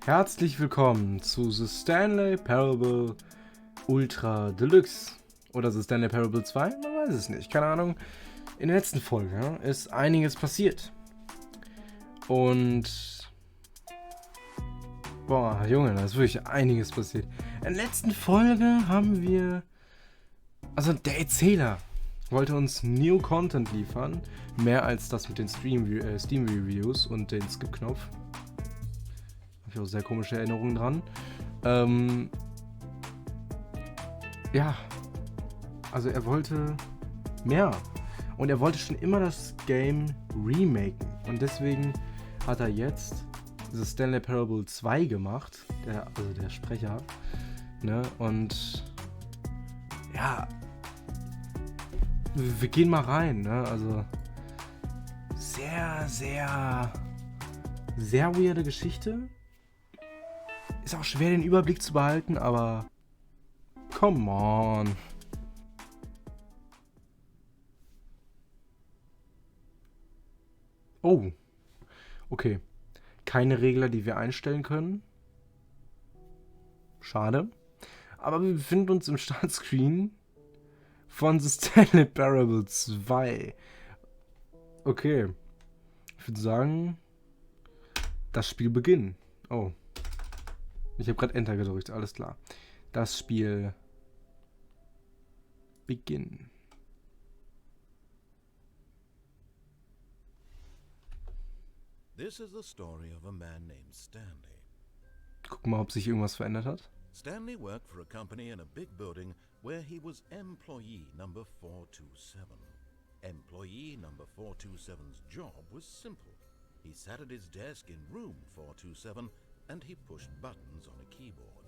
Herzlich willkommen zu The Stanley Parable Ultra Deluxe. Oder The Stanley Parable 2? Man weiß es nicht, keine Ahnung. In der letzten Folge ist einiges passiert. Und... boah, Junge, da ist wirklich einiges passiert. In der letzten Folge haben wir... also der Erzähler wollte uns New Content liefern. Mehr als das mit den Steam-Reviews und den Skip-Knopf. Habe ich auch sehr komische Erinnerungen dran. Ja, also er wollte mehr. Und er wollte schon immer das Game remaken. Und deswegen hat er jetzt The Stanley Parable 2 gemacht. Der Sprecher. Ne? Und ja, wir gehen mal rein. Ne? Also sehr weirde Geschichte. Ist auch schwer, den Überblick zu behalten, aber come on. Oh, okay. Keine Regler, die wir einstellen können. Schade. Aber wir befinden uns im Startscreen von The Stanley Parable 2. Okay. Ich würde sagen, das Spiel beginnen. Oh. Ich habe gerade Enter gedrückt, alles klar. Das Spiel beginnen. This is the story of a man named Stanley. Gucken mal, ob sich irgendwas verändert hat. Stanley worked for a company in a big building where he was employee number 427. Employee number 427's job was simple. He sat at his desk in room 427 and he pushed buttons on a keyboard.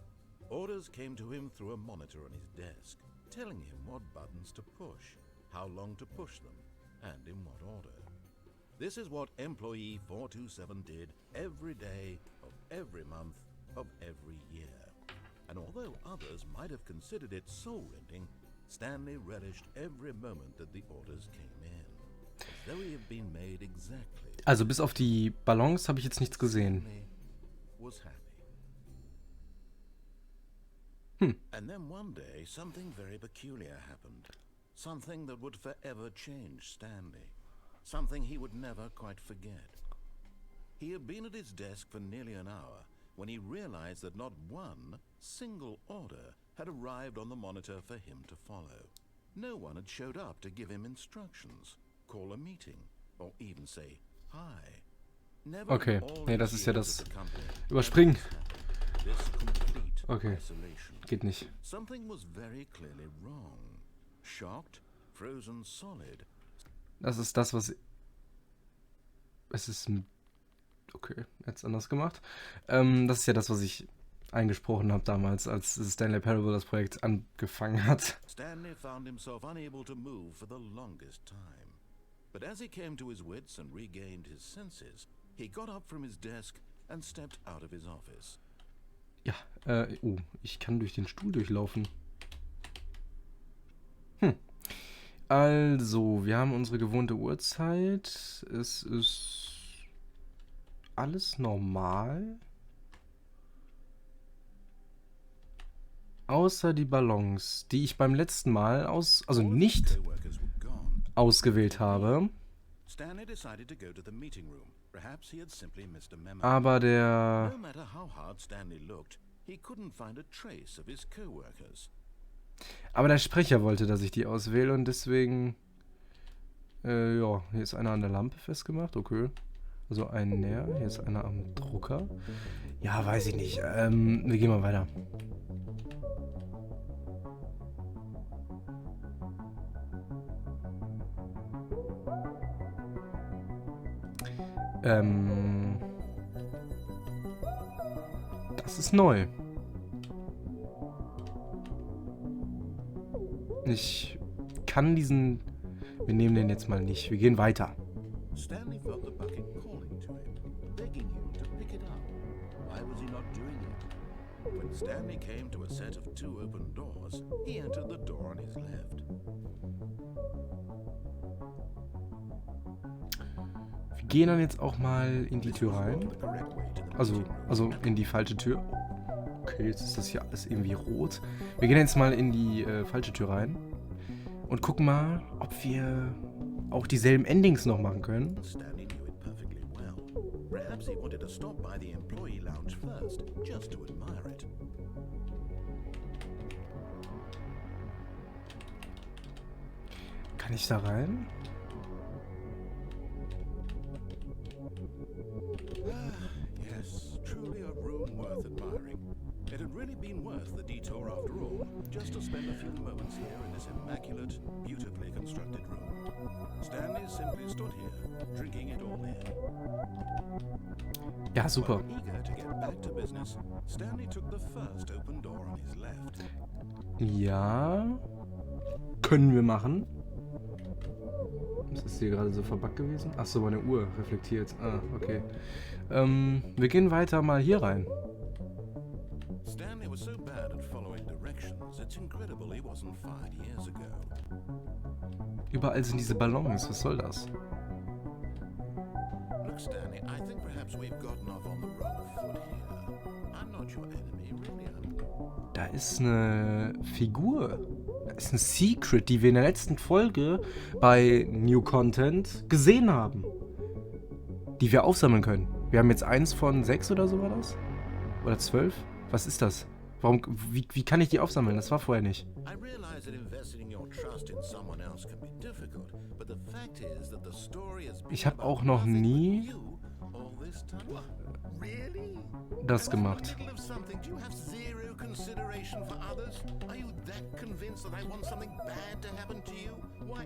Orders came to him through a monitor on his desk, telling him what buttons to push, how long to push them, and in what order. This is what employee 427 did every day of every month of every year. And although others might have considered it soul-rending, Stanley relished every moment that the orders came in, as though he had been made exactly. Also bis auf die Ballons habe ich jetzt nichts gesehen. Stanley was happy. And then one day something very peculiar happened. Something that would forever change Stanley. Something he would never quite forget. He had been at his desk for nearly an hour when he realized that not one single order had arrived on the monitor for him to follow. No one had showed up to give him instructions, call a meeting, or even say hi. Never Okay, in all nee, das his ist ja years das at the company Überspringen. this complete Okay, isolation. geht nicht. Something was very clearly wrong. Shocked, frozen solid. Das ist das, was... es ist... okay, jetzt anders gemacht. Das ist ja das, was ich eingesprochen habe damals, als Stanley Parable das Projekt angefangen hat. Stanley found himself unable to move for the longest time. But as he came to his wits and regained his senses, he got up from his desk and stepped out of his office. Ja, ich kann durch den Stuhl durchlaufen. Also, wir haben unsere gewohnte Uhrzeit. Es ist alles normal. Außer die Ballons, die ich beim letzten Mal nicht Co-workers were gone. ausgewählt habe. Stanley decided to go to the meeting room. Perhaps he had simply missed a memo. Aber der... No matter how hard Stanley looked, he couldn't find a trace of his co-workers. aber der Sprecher wollte, dass ich die auswähle und deswegen... ja, hier ist einer an der Lampe festgemacht, okay. Also ein näher, hier ist einer am Drucker. Ja, weiß ich nicht. Wir gehen mal weiter. Das ist neu. Ich kann diesen... wir nehmen den jetzt mal nicht. Wir gehen weiter. Stanley felt the bucket calling to him, begging him to pick it up. Why was he not doing it? When Stanley came to a set of two open doors, he entered the door on his left. Wir gehen dann jetzt auch mal in die Tür rein. Also in die falsche Tür. Okay, jetzt ist das hier alles irgendwie rot. Wir gehen jetzt mal in die falsche Tür rein. Und gucken mal, ob wir auch dieselben Endings noch machen können. Stanley knew it perfectly well. Perhaps he wanted to stop by the employee lounge first, just to admire it. Kann ich da rein? Yes, truly a room worth admiring. It had really been worth the detour after all, just to spend a few moments here in this immaculate, beautifully constructed room. Stanley simply stood here, drinking it all in. Ja, super. Eager to get back to business, Stanley took the first open door on his left. Ja. Können wir machen. Was ist hier gerade so verbuggt gewesen? Achso, meine Uhr reflektiert. Ah, okay. Wir gehen weiter mal hier rein. Stanley was so bad at following directions, it's incredible he wasn't fired years ago. Überall sind diese Ballons. Was soll das? Look, Stanley, I think perhaps we've gotten off on the wrong foot here. I'm not your enemy, really. Da ist eine Figur. Da ist ein Secret, die wir in der letzten Folge bei New Content gesehen haben. Die wir aufsammeln können. Wir haben jetzt 1 von 6 oder so war das? Oder 12? Was ist das? Wie kann ich die aufsammeln? Das war vorher nicht. I realize that investing your trust in someone else can be difficult, but the fact is that the story has been Ich habe auch noch nie you all this time. What? Really? das gemacht. In the middle of something, do you have zero consideration for others? Are you that convinced that I want something bad to happen to you? Why,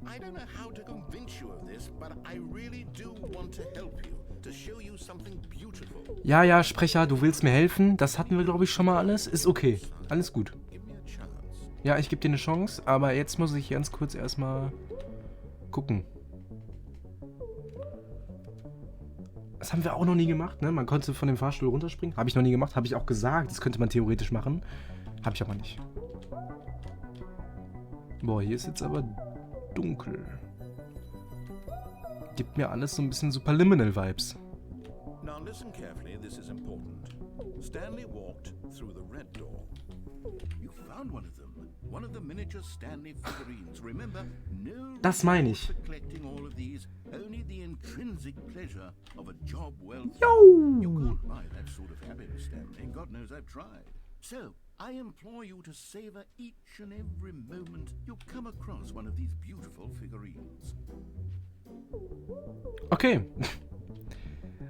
I don't know how to convince you of this, but I really do want to help you, to show you something beautiful. Ja, ja, Sprecher, du willst mir helfen. Das hatten wir, glaube ich, schon mal alles. Ist okay. Alles gut. Give me a chance. Ja, ich gebe dir eine Chance, aber jetzt muss ich ganz kurz erstmal gucken. Das haben wir auch noch nie gemacht, ne? Man konnte von dem Fahrstuhl runterspringen. Habe ich noch nie gemacht. Habe ich auch gesagt, das könnte man theoretisch machen. Habe ich aber nicht. Boah, hier ist jetzt aber dunkel. Gibt mir alles so ein bisschen Superliminal-Vibes. Now listen carefully, this is important. Stanley walked through the red door. You found one of them. One of the miniature Stanley figurines. Remember, no Das meine ich. for collecting all of these, only the intrinsic pleasure of a job well done. You Yo! can't buy that sort of happiness, Stanley. God knows I've tried. So, I implore you to savor each and every moment you come across one of these beautiful figurines. Okay.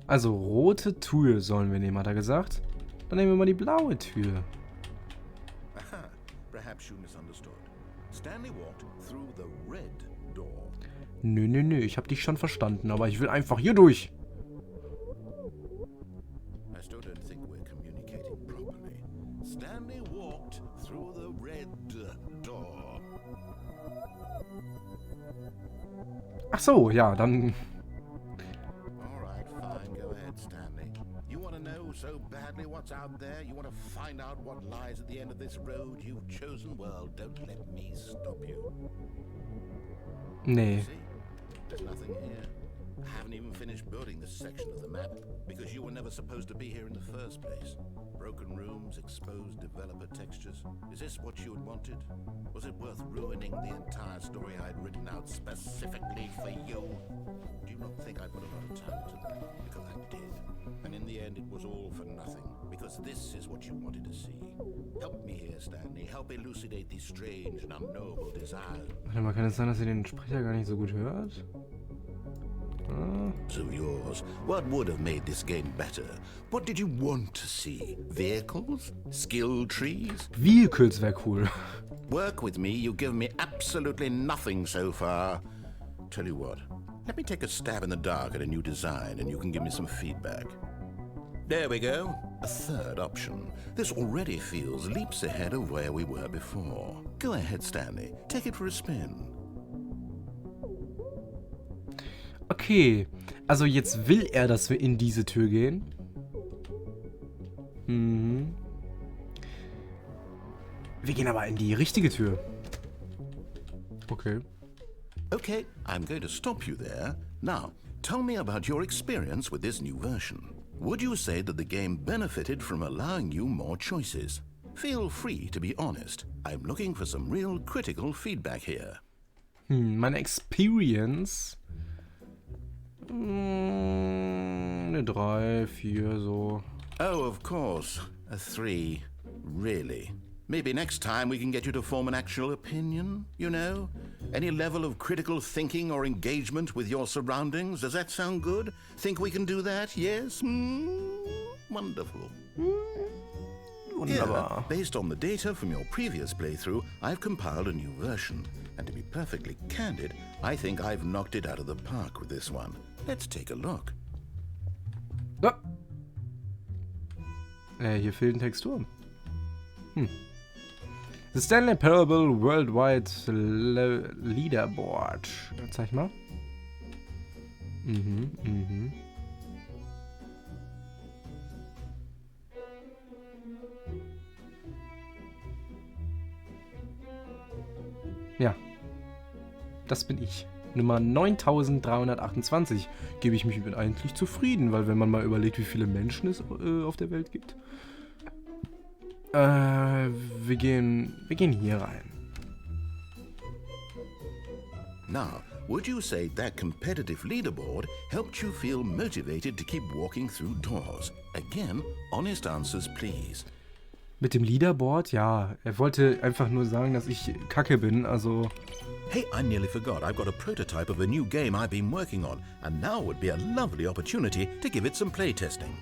Also rote Tür sollen wir nehmen, hat er gesagt. Dann nehmen wir mal die blaue Tür. Aha, perhaps you misunderstood. Stanley walked through the red door. Nö, ich habe dich schon verstanden, aber ich will einfach hier durch. I still don't think we're communicating properly. Stanley walked through the red door. Ach so, ja, dann... All right, fine. Go ahead, Stanley. You want to know so badly what's out there? You want to find out what lies at the end of this road you've chosen? Well, don't let me stop you. Nee. See? There's nothing here. I haven't even finished building this section of the map because you were never supposed to be here in the first place. Broken rooms, exposed developer textures. Is this what you had wanted? Was it worth ruining the entire story I'd written out specifically for you? Do you not think I put a lot of time into that? Because I did. And in the end it was all for nothing. Because this is what you wanted to see. Help me here, Stanley. Help elucidate these strange and unknowable desires. Warte mal, kann es sein, dass ihr den Sprecher gar nicht so gut hört? Of yours. What would have made this game better? What did you want to see? Vehicles? Skill trees? Vehicles wäre cool. Work with me, you've given me absolutely nothing so far. Tell you what, let me take a stab in the dark at a new design and you can give me some feedback. There we go. A third option. This already feels leaps ahead of where we were before. Go ahead, Stanley. Take it for a spin. Okay, also jetzt will er, dass wir in diese Tür gehen. Mhm. Wir gehen aber in die richtige Tür. Okay. Okay, I'm going to stop you there. Now, Tell me about your experience with this new version. Would you say that the game benefited from allowing you more choices? Feel free to be honest. I'm looking for some real critical feedback here. Meine Experience? Eine 3, 4, so. Oh, of course. A 3. Really? Maybe next time we can get you to form an actual opinion, you know? Any level of critical thinking or engagement with your surroundings? Does that sound good? Think we can do that? Yes? Wonderful. Wunderbar. Here, based on the data from your previous playthrough, I've compiled a new version. And to be perfectly candid, I think I've knocked it out of the park with this one. Let's take a look. Ah. Hier fehlen Texturen. The Stanley Parable Worldwide Leaderboard. Zeig mal. Ja. Das bin ich. Nummer 9328. Gebe ich mich mit eigentlich zufrieden, weil wenn man mal überlegt, wie viele Menschen es auf der Welt gibt. Wir gehen hier rein. Now, would you say that competitive leaderboard helped you feel motivated to keep walking through doors? Again, honest answers, please. Mit dem Leaderboard, ja. Er wollte einfach nur sagen, dass ich kacke bin, also... Hey, I nearly forgot. I've got a prototype of a new game I've been working on, and now would be a lovely opportunity to give it some playtesting.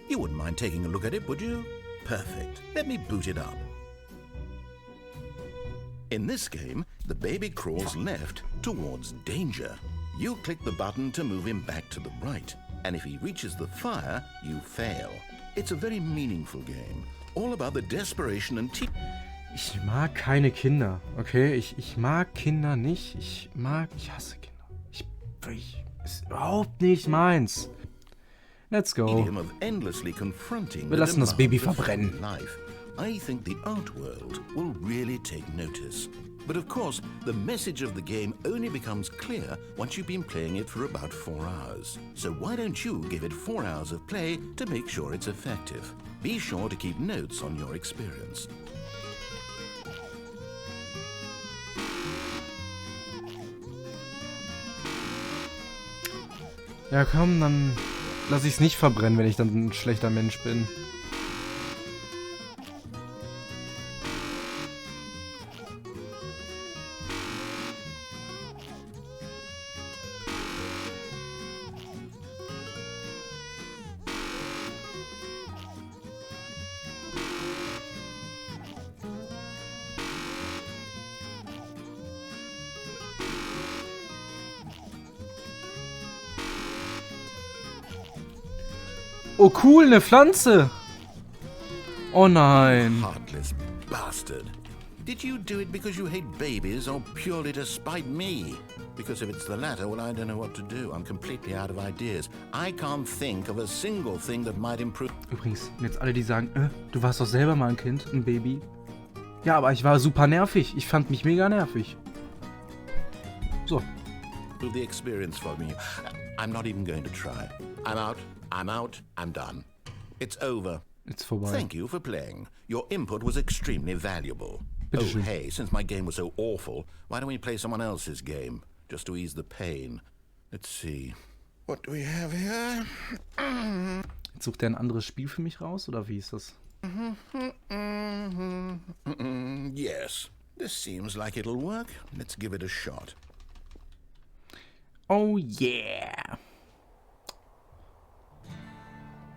You wouldn't mind taking a look at it, would you? Perfect. Let me boot it up. In this game, the baby crawls left towards danger. You click the button to move him back to the right, and if he reaches the fire, you fail. It's a very meaningful game, all about the desperation and Ich mag keine Kinder, okay? Ich mag Kinder nicht. Ich hasse Kinder. Ist überhaupt nicht meins. Let's go. Wir lassen das Baby verbrennen. I think the art world will really take notice. But of course, the message of the game only becomes clear once you've been playing it for about 4 hours. So why don't you give it 4 hours of play to make sure it's effective? Be sure to keep notes on your experience. Ja komm, dann lass ich's nicht verbrennen, wenn ich dann ein schlechter Mensch bin. Oh cool, eine Pflanze. Oh nein. Heartless bastard. Did you do it because you hate babies or purely to spite me? Because if it's the latter, well, I don't know what to do. I'm completely out of ideas. I can't think of a single thing that might improve. Übrigens, jetzt alle, die sagen, du warst doch selber mal ein Kind, ein Baby. Ja, aber ich war super nervig. Ich fand mich mega nervig. So. The experience for me. I'm not even going to try. I'm out. I'm done. It's over. It's vorbei. Thank you for playing. Your input was extremely valuable. Bitteschön. Oh, hey, since my game was so awful, why don't we play someone else's game? Just to ease the pain. Let's see. What do we have here? Jetzt sucht er ein anderes Spiel für mich raus, oder wie ist das? Yes. This seems like it'll work. Let's give it a shot. Oh yeah.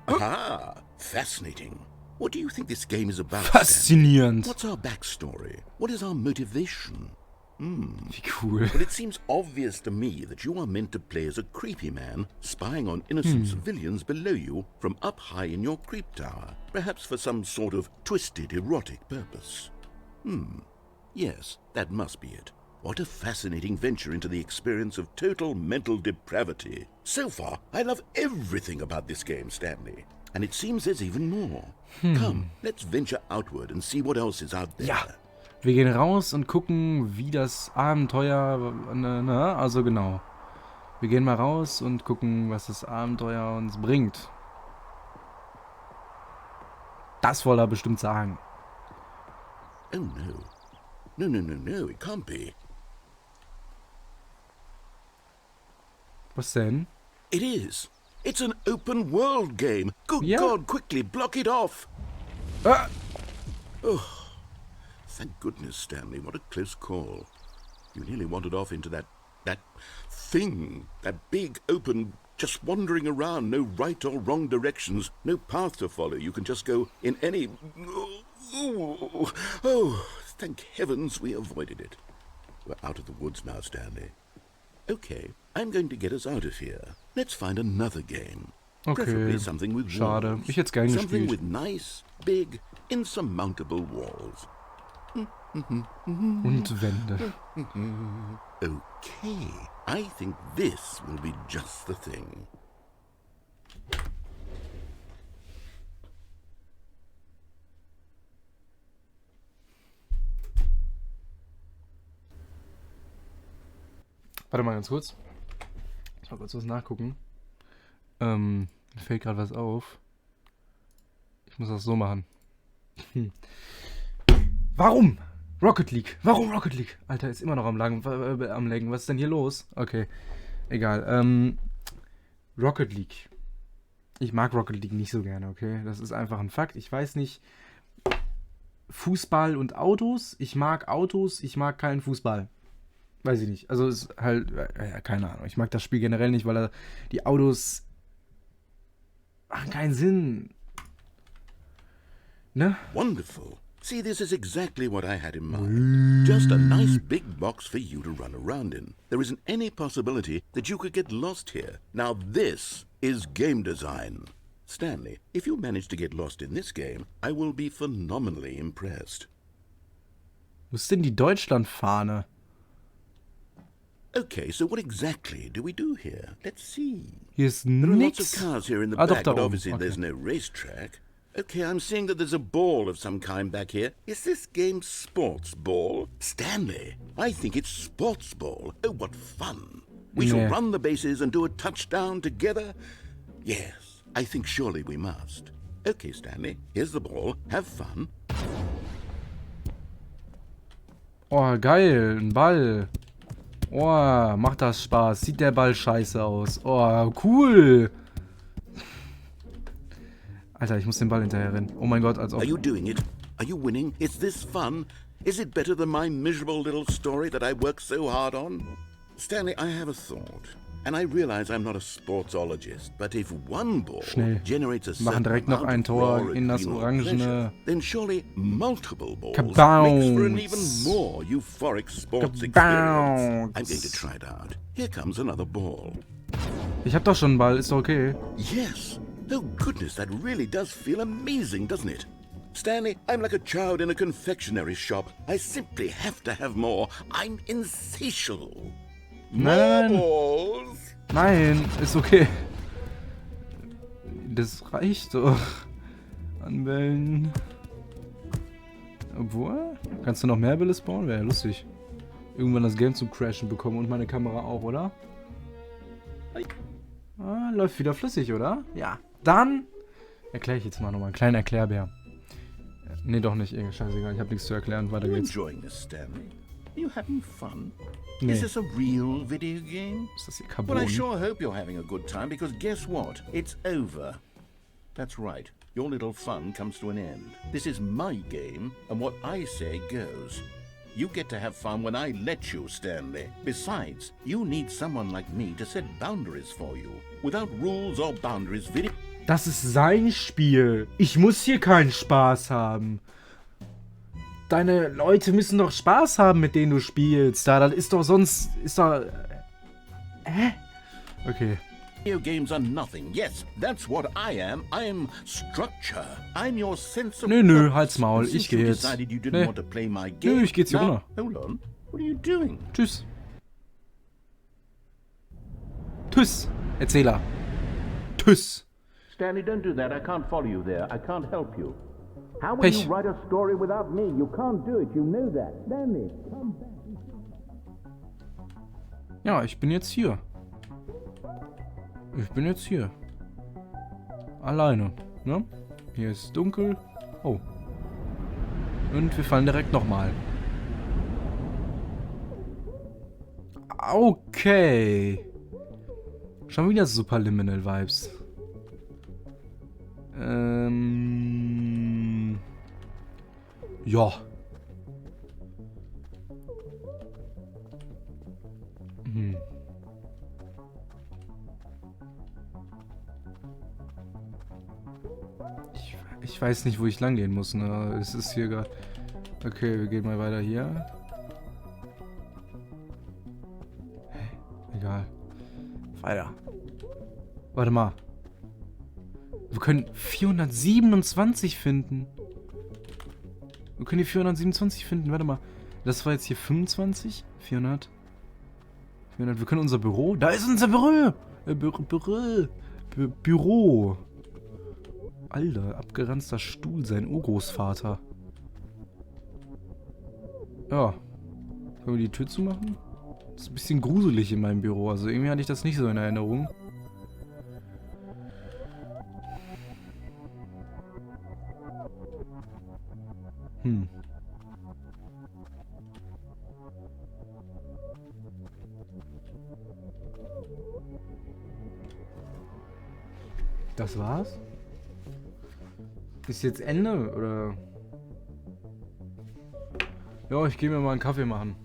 Ah, fascinating. What do you think this game is about? Faszinierend. What's our backstory? What is our motivation? Wie cool. Well, it seems obvious to me that you are meant to play as a creepy man spying on innocent civilians below you from up high in your creep tower, perhaps for some sort of twisted erotic purpose. Yes, that must be it. What a fascinating venture into the experience of total mental depravity. So far, I love everything about this game, Stanley. And it seems there's even more. Come, let's venture outward and see what else is out there. Ja, wir gehen raus und gucken, wie das Abenteuer... also genau. Wir gehen mal raus und gucken, was das Abenteuer uns bringt. Das wollte er bestimmt sagen. Oh no. No, it can't be. Was denn? It is. It's an open world game. Good Yeah. God, quickly, block it off. Ah! Oh, thank goodness, Stanley. What a close call. You nearly wandered off into that thing. That big, open, just wandering around. No right or wrong directions. No path to follow. You can just go in any... Oh, thank heavens we avoided it. We're out of the woods now, Stanley. Okay, I'm going to get us out of here. Let's find another game. Preferably Okay, something with schade. walls. Ich hätte es gern Something gespielt. with nice, big, insurmountable walls. Und Wände. Okay, I think this will be just the thing. Warte mal ganz kurz. Ich mal kurz was nachgucken. Mir fällt gerade was auf. Ich muss das so machen. Warum? Rocket League. Warum Rocket League? Alter, ist immer noch am Laggen. Was ist denn hier los? Okay, egal. Rocket League. Ich mag Rocket League nicht so gerne, okay? Das ist einfach ein Fakt. Ich weiß nicht. Fußball und Autos. Ich mag Autos, ich mag keinen Fußball. Weiß ich nicht. Also ist halt, keine Ahnung. Ich mag das Spiel generell nicht, weil die Autos machen keinen Sinn. Ne? Wonderful. See, this is exactly what I had in mind. Just a nice big box for you to run around in. There isn't any possibility that you could get lost here. Now this is game design. Stanley, if you manage to get lost in this game, I will be phenomenally impressed. Wo ist denn die Deutschlandfahne? Okay, so what exactly do we do here? Let's see. Hier ist There are lots of nix. cars here in the Ah, doch, back, da but oben. obviously Okay. there's no racetrack. Okay, I'm seeing that there's a ball of some kind back here. Is this game sports ball? Stanley, I think it's sports ball. Oh, what fun. We shall Yeah. run the bases and do a touchdown together? Yes, I think surely we must. Okay, Stanley, here's the ball. Have fun. Oh, geil. Ein Ball. Oh, macht das Spaß. Sieht der Ball scheiße aus. Oh, cool. Alter, ich muss den Ball hinterher rennen. Oh mein Gott, als ob... Are you doing it? Are you winning? Is this fun? Is it better than my miserable little story that I worked so hard on? Stanley, I have a thought. And I realize I'm not a sportsologist, but if one ball Schnell. generates a Machen certain direkt noch amount ein of Tor raw in das adrenal orangene... pleasure, then surely multiple balls Kabounce. makes for an even more euphoric sports experience. Kabounce. I'm going to try it out. Here comes another ball. Ich hab doch schon einen Ball, ist doch okay. Yes. Oh, goodness, that really does feel amazing, doesn't it? Stanley, I'm like a child in a confectionery shop. I simply have to have more. I'm insatiable. More Nein. balls. Nein, ist okay. Das reicht doch. An Obwohl, kannst du noch mehr Bälle spawnen? Wäre ja lustig. Irgendwann das Game zum Crashen bekommen und meine Kamera auch, oder? Ah, läuft wieder flüssig, oder? Ja. Dann erkläre ich jetzt mal nochmal einen kleinen Erklärbär. Nee, doch nicht. Scheißegal, ich habe nichts zu erklären. Weiter Are you geht's. enjoying this, Stanley? Are you having fun? Nee. Is this a real video game? Ist das hier Well, Carbon? I sure hope you're having a good time, because guess what? It's over. That's right. Your little fun comes to an end. This is my game, and what I say goes. You get to have fun when I let you, Stanley. Besides, you need someone like me to set boundaries for you. Without rules or boundaries, video... Das ist sein Spiel. Ich muss hier keinen Spaß haben. Deine Leute müssen doch Spaß haben, mit denen du spielst. Da, das ist doch sonst... Ist doch... Hä? Okay. Video games are nothing. Yes, that's what I am. I'm structure. I'm your sense of Nö, nö, purpose. halt's Maul, And since ich geh you jetzt. decided you didn't Nee. want to play my game. Nö, ich geh jetzt hier Now, runter. hold on. What are you doing? Tschüss. Tschüss, Erzähler. Tschüss. Stanley, don't do that. I can't follow you there. I can't help you. How will Pech. you write a story without me? You can't do it. You know that. Stanley, come back. Ja, ich bin jetzt hier. Ich bin jetzt hier. Alleine, ne? Hier ist dunkel. Oh. Und wir fallen direkt nochmal. Okay. Schon wieder Superliminal-Vibes. Ja. Ich weiß nicht, wo ich lang gehen muss, ne? Es ist hier gerade... Okay, wir gehen mal weiter hier. Hey, egal. Weiter. Warte mal. Wir können 427 finden. Wir können die 427 finden. Warte mal. Das war jetzt hier 25? 400. Wir können unser Büro... Da ist unser Büro! Büro. Alter, abgeranzter Stuhl, sein Urgroßvater. Ja. Können wir die Tür zumachen? Das ist ein bisschen gruselig in meinem Büro. Also irgendwie hatte ich das nicht so in Erinnerung. Das war's? Ist jetzt Ende, oder? Ja, ich gehe mir mal einen Kaffee machen.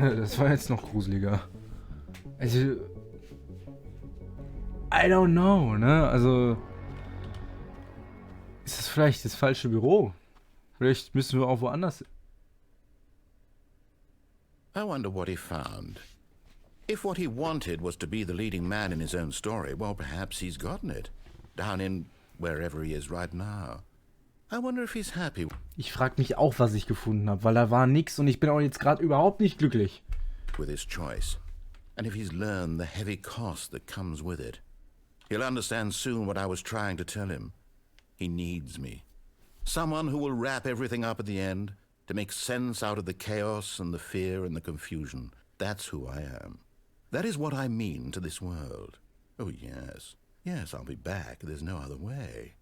Das war jetzt noch gruseliger. Also... I don't know, ne? Also... Ist das vielleicht das falsche Büro? Vielleicht müssen wir auch woanders... I wonder what he found. If what he wanted was to be the leading man in his own story, well, perhaps he's gotten it. Down in wherever he is right now. I wonder if he's happy. Ich frag mich auch, was ich gefunden habe, weil da war nix und ich bin auch jetzt gerade überhaupt nicht glücklich. With his choice. And if he's learned the heavy cost that comes with it. He'll understand soon what I was trying to tell him. He needs me. Someone who will wrap everything up at the end, to make sense out of the chaos and the fear and the confusion. That's who I am. That is what I mean to this world. Oh, yes. Yes, I'll be back. There's no other way.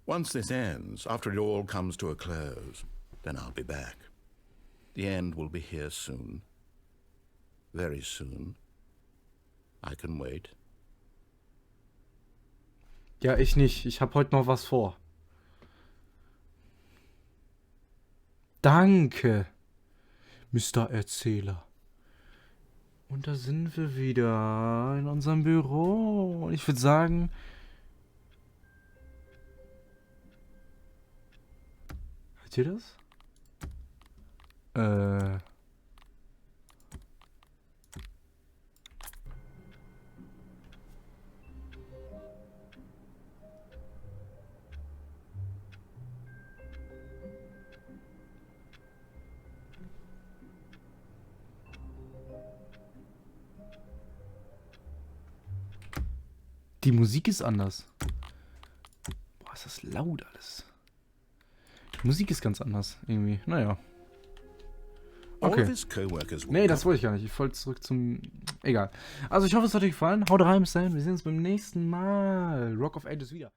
Once this ends, after it all comes to a close, then I'll be back. The end will be here soon. Very soon. I can wait. Ja, ich nicht. Ich habe heute noch was vor. Danke, Mr. Erzähler. Und da sind wir wieder in unserem Büro. Und ich würde sagen... Hört ihr das? Die Musik ist anders. Boah, ist das laut alles. Die Musik ist ganz anders, irgendwie. Naja. Okay. Nee, das wollte ich gar nicht. Ich wollte zurück zum... Egal. Also ich hoffe, es hat euch gefallen. Haut rein, bis dahin. Wir sehen uns beim nächsten Mal. Rock of Ages wieder.